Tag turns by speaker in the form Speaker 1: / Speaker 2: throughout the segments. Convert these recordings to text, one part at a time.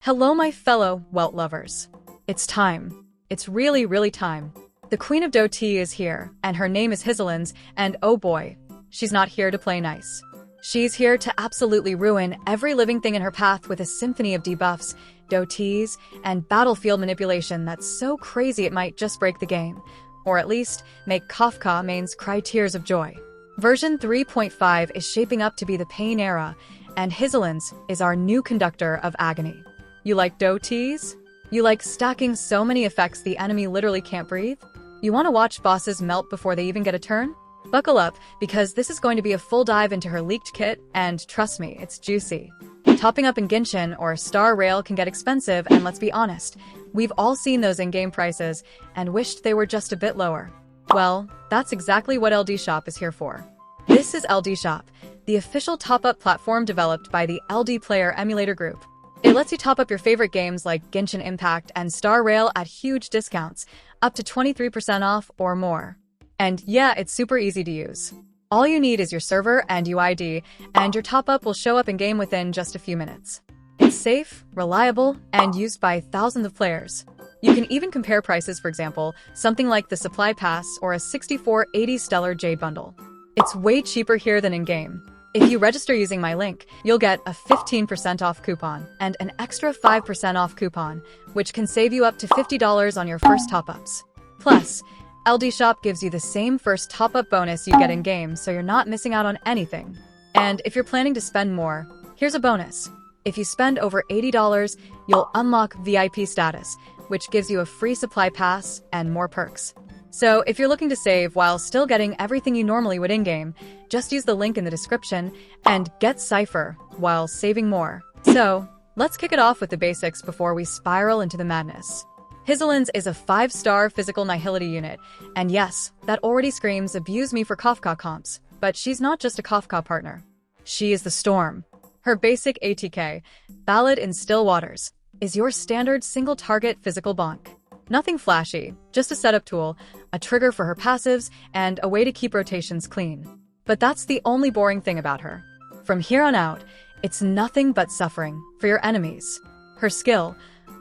Speaker 1: Hello, my fellow Welt lovers. It's time. It's really time. The Queen of DoT is here, and her name is Hysilens, and oh boy, she's not here to play nice. She's here to absolutely ruin every living thing in her path with a symphony of debuffs, DoTs, and battlefield manipulation that's so crazy it might just break the game, or at least make Kafka mains cry tears of joy. Version 3.5 is shaping up to be the pain era, and Hysilens is our new conductor of agony. You like DoTs? You like stacking so many effects the enemy literally can't breathe? You want to watch bosses melt before they even get a turn? Buckle up, because this is going to be a full dive into her leaked kit, and trust me, it's juicy. Topping up in Genshin or Star Rail can get expensive, and let's be honest, we've all seen those in-game prices and wished they were just a bit lower. Well, that's exactly what LDShop is here for. This is LDShop, the official top-up platform developed by the LD Player Emulator Group. It lets you top up your favorite games like Genshin Impact and Star Rail at huge discounts, up to 23% off or more. And yeah, it's super easy to use. All you need is your server and UID, and your top-up will show up in-game within just a few minutes. It's safe, reliable, and used by thousands of players. You can even compare prices, for example, something like the Supply Pass or a 6480 Stellar Jade Bundle. It's way cheaper here than in-game. If you register using my link, you'll get a 15% off coupon and an extra 5% off coupon, which can save you up to $50 on your first top-ups. Plus, LDShop gives you the same first top-up bonus you get in-game, so you're not missing out on anything. And if you're planning to spend more, here's a bonus. If you spend over $80, you'll unlock VIP status, which gives you a free supply pass and more perks. So if you're looking to save while still getting everything you normally would in-game, just use the link in the description and get Cypher while saving more. So let's kick it off with the basics before we spiral into the madness. Hysilens is a 5-star physical NIHILITY unit, and yes, that already screams abuse me for Kafka comps, but she's not just a Kafka partner. She is the Storm. Her basic ATK, Ballad in Still Waters, is your standard single-target physical bonk. Nothing flashy, just a setup tool, a trigger for her passives, and a way to keep rotations clean. But that's the only boring thing about her. From here on out, it's nothing but suffering for your enemies. Her skill,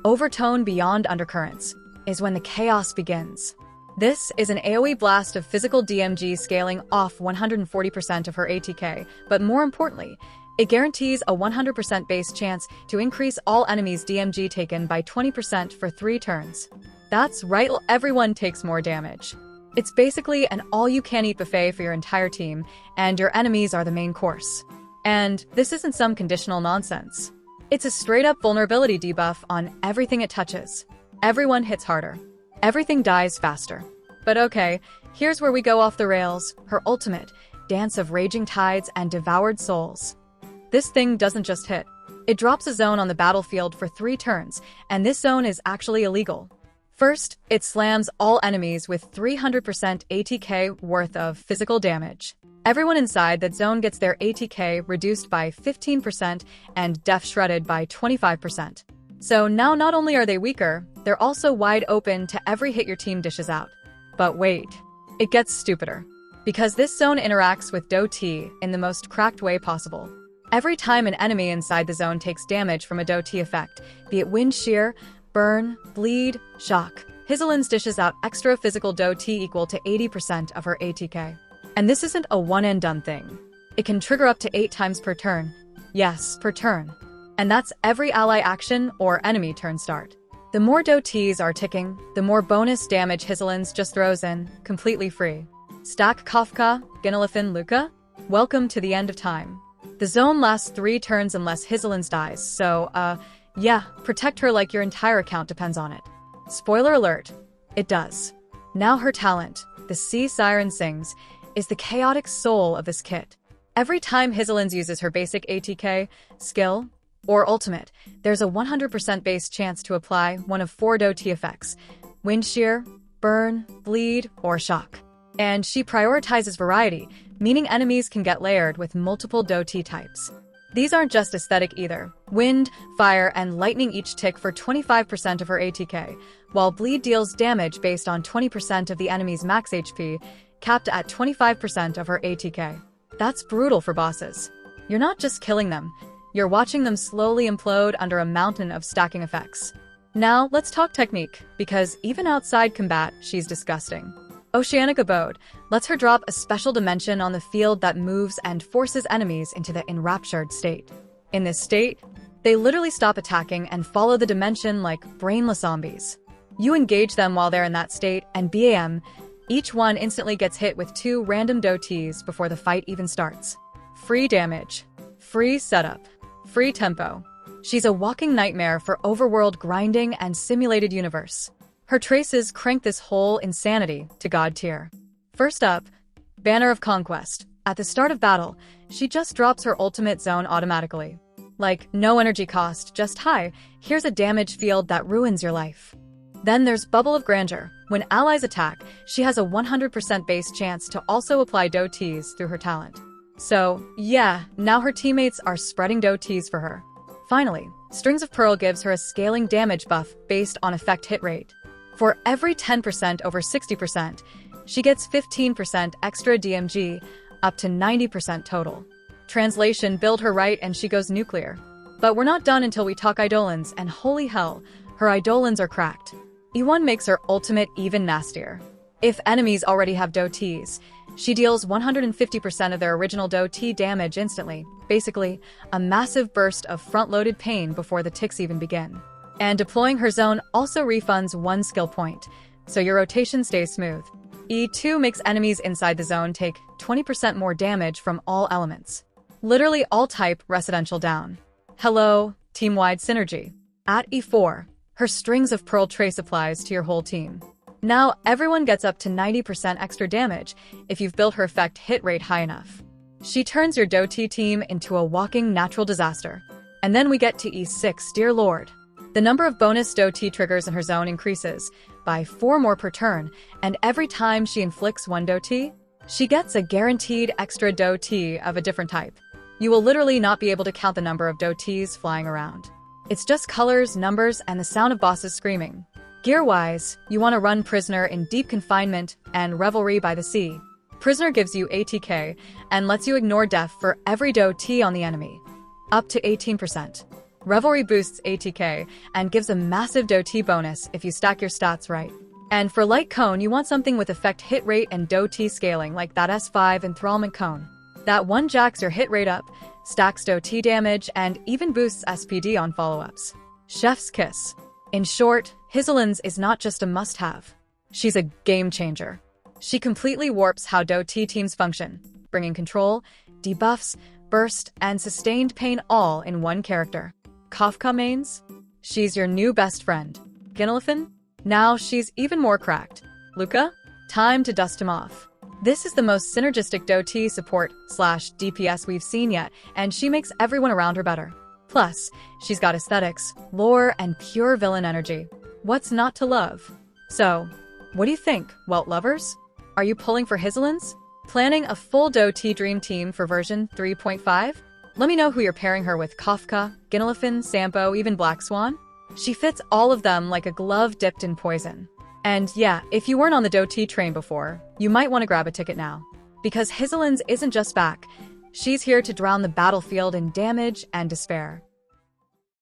Speaker 1: Overtone Beyond Undercurrents, is when the chaos begins. This is an AoE blast of physical DMG scaling off 140% of her ATK, but more importantly, it guarantees a 100% base chance to increase all enemies' DMG taken by 20% for 3 turns. That's right, everyone takes more damage. It's basically an all-you-can-eat buffet for your entire team, and your enemies are the main course. And this isn't some conditional nonsense. It's a straight-up vulnerability debuff on everything it touches. Everyone hits harder. Everything dies faster. But okay, here's where we go off the rails, her ultimate, Dance of Raging Tides and Devoured Souls. This thing doesn't just hit. It drops a zone on the battlefield for 3 turns, and this zone is actually illegal. First, it slams all enemies with 300% ATK worth of physical damage. Everyone inside that zone gets their ATK reduced by 15% and def shredded by 25%. So now not only are they weaker, they're also wide open to every hit your team dishes out. But wait, it gets stupider. Because this zone interacts with DoT in the most cracked way possible. Every time an enemy inside the zone takes damage from a DoT effect, be it wind shear, burn, bleed, shock, Hysilens dishes out extra physical DoT equal to 80% of her ATK. And this isn't a one-and-done thing. It can trigger up to 8 times per turn. Yes, per turn. And that's every ally action or enemy turn start. The more DoTs are ticking, the more bonus damage Hysilens just throws in, completely free. Stack Kafka, Ginelifin Luca? Welcome to the end of time. The zone lasts 3 turns unless Hysilens dies, so, yeah, protect her like your entire account depends on it. Spoiler alert, it does. Now her talent, the Sea Siren Sings, is the chaotic soul of this kit. Every time Hysilens uses her basic ATK, skill, or ultimate, there's a 100% base chance to apply one of 4 DoT effects: wind shear, burn, bleed, or shock. And she prioritizes variety, meaning enemies can get layered with multiple DoT types. These aren't just aesthetic either. Wind, fire, and lightning each tick for 25% of her ATK, while bleed deals damage based on 20% of the enemy's max HP, capped at 25% of her ATK. That's brutal for bosses. You're not just killing them, You're watching them slowly implode under a mountain of stacking effects. Now, let's talk technique, because even outside combat, she's disgusting. Oceanic Abode lets her drop a special dimension on the field that moves and forces enemies into the enraptured state. In this state, they literally stop attacking and follow the dimension like brainless zombies. You engage them while they're in that state, and BAM, each one instantly gets hit with 2 random DoTs before the fight even starts. Free damage, free setup, free tempo. She's a walking nightmare for overworld grinding and simulated universe. Her traces crank this whole insanity to god tier. First up, Banner of Conquest. At the start of battle, she just drops her ultimate zone automatically. Like, no energy cost, just hi, here's a damage field that ruins your life. Then there's Bubble of Grandeur. When allies attack, she has a 100% base chance to also apply DoTs through her talent. So, yeah, now her teammates are spreading DoTs for her. Finally, Strings of Pearl gives her a scaling damage buff based on effect hit rate. For every 10% over 60%, she gets 15% extra DMG, up to 90% total. Translation, build her right and she goes nuclear. But we're not done until we talk Eidolons, and holy hell, her Eidolons are cracked. E1 makes her ultimate even nastier. If enemies already have DoTs, she deals 150% of their original DoT damage instantly, basically a massive burst of front-loaded pain before the ticks even begin. And deploying her zone also refunds 1 skill point, so your rotation stays smooth. E2 makes enemies inside the zone take 20% more damage from all elements. Literally all type residential down. Hello, team-wide synergy. At E4, her Strings of Pearl trace applies to your whole team. Now, everyone gets up to 90% extra damage if you've built her effect hit rate high enough. She turns your DoT team into a walking natural disaster. And then we get to E6, dear lord. The number of bonus DoT triggers in her zone increases by 4 more per turn, and every time she inflicts 1 DoT, she gets a guaranteed extra DoT of a different type. You will literally not be able to count the number of DoTs flying around. It's just colors, numbers, and the sound of bosses screaming. Gear-wise, you want to run Prisoner in Deep Confinement and Revelry by the Sea. Prisoner gives you ATK and lets you ignore death for every DoT on the enemy, up to 18%. Revelry boosts ATK and gives a massive DoT bonus if you stack your stats right. And for Light Cone, you want something with effect hit rate and DoT scaling like that S5 Enthrallment Cone. That one jacks your hit rate up, stacks DoT damage, and even boosts SPD on follow-ups. Chef's Kiss. In short, Hysilens is not just a must-have. She's a game changer. She completely warps how DoT teams function, bringing control, debuffs, burst, and sustained pain all in one character. Kafka mains? She's your new best friend. Ginelifin? Now she's even more cracked. Luca? Time to dust him off. This is the most synergistic DoT support / DPS we've seen yet, and she makes everyone around her better. Plus, she's got aesthetics, lore, and pure villain energy. What's not to love? So, what do you think, Welt lovers? Are you pulling for Hysilens? Planning a full DoT dream team for version 3.5? Let me know who you're pairing her with. Kafka, Ginelifin, Sampo, even Black Swan? She fits all of them like a glove dipped in poison. And yeah, if you weren't on the DoT train before, you might want to grab a ticket now. Because Hysilens isn't just back, she's here to drown the battlefield in damage and despair.